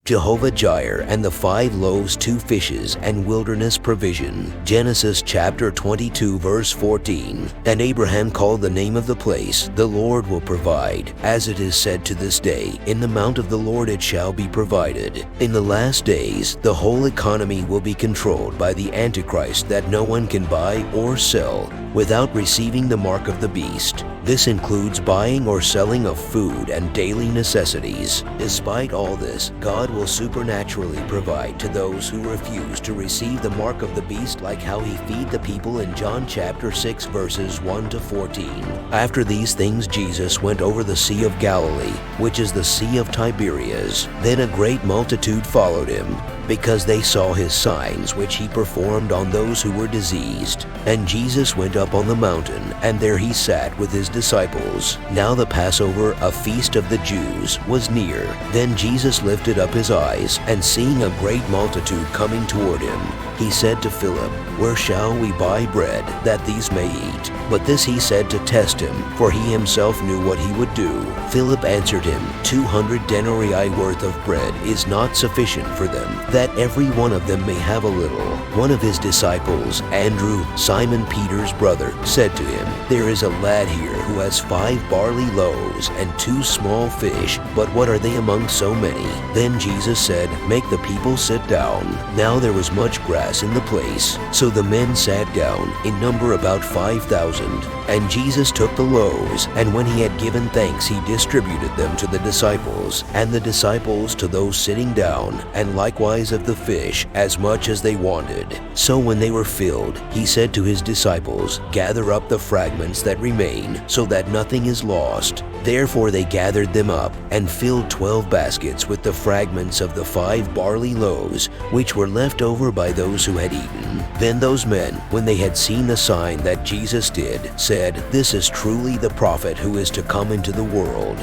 Jehovah Jireh, and the 5 loaves, 2 fishes, and wilderness provision. Genesis chapter 22 verse 14. And Abraham called the name of the place, "The Lord will provide." As it is said to this day, "In the mount of the Lord it shall be provided." In the last days, the whole economy will be controlled by the Antichrist, that no one can buy or sell without receiving the mark of the beast. This includes buying or selling of food and daily necessities. Despite all this, God will supernaturally provide to those who refuse to receive the mark of the beast, like how he fed the people in John chapter 6 verses 1 to 14. After these things Jesus went over the Sea of Galilee, which is the Sea of Tiberias. Then a great multitude followed him, because they saw his signs which he performed on those who were diseased. And Jesus went up on the mountain, and there he sat with his disciples. Now the Passover, a feast of the Jews, was near. Then Jesus lifted up his eyes, and seeing a great multitude coming toward him, he said to Philip, "Where shall we buy bread, that these may eat?" But this he said to test him, for he himself knew what he would do. Philip answered him, 200 denarii worth of bread is not sufficient for them, that every one of them may have a little. One of his disciples, Andrew, Simon Peter's brother, said to him, "There is a lad here who has 5 barley loaves and 2 small fish, but what are they among so many?" Then Jesus said, "Make the people sit down." Now there was much grass in the place, so the men sat down, in number about 5,000. And Jesus took the loaves, and when he had given thanks, he distributed them to the disciples, and the disciples to those sitting down, and likewise of the fish, as much as they wanted. So when they were filled, he said to his disciples, "Gather up the fragments that remain, so that nothing is lost." Therefore they gathered them up, and filled 12 baskets with the fragments of the 5 barley loaves, which were left over by those who had eaten. Then those men, when they had seen the sign that Jesus did, said, "This is truly the prophet who is to come into the world."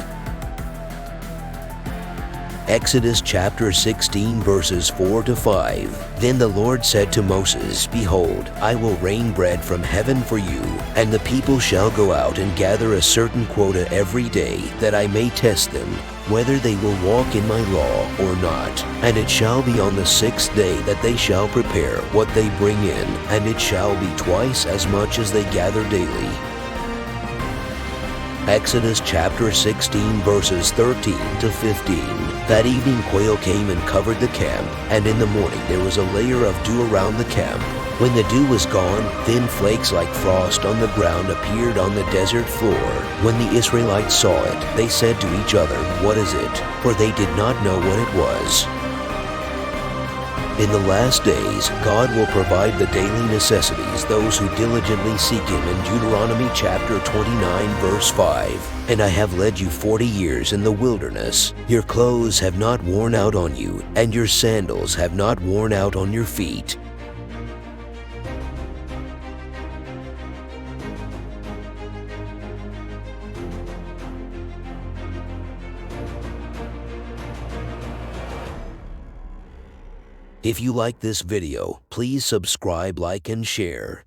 Exodus chapter 16 verses 4 to 5. Then the Lord said to Moses, "Behold, I will rain bread from heaven for you, and the people shall go out and gather a certain quota every day, that I may test them, whether they will walk in my law or not. And it shall be on the 6th day that they shall prepare what they bring in, and it shall be twice as much as they gather daily." Exodus chapter 16 verses 13 to 15. That evening quail came and covered the camp, and in the morning there was a layer of dew around the camp. When the dew was gone, thin flakes like frost on the ground appeared on the desert floor. When the Israelites saw it, they said to each other, "What is it?" For they did not know what it was. In the last days, God will provide the daily necessities those who diligently seek him in Deuteronomy chapter 29 verse 5. "And I have led you 40 years in the wilderness. Your clothes have not worn out on you, and your sandals have not worn out on your feet." If you like this video, please subscribe, like, and share.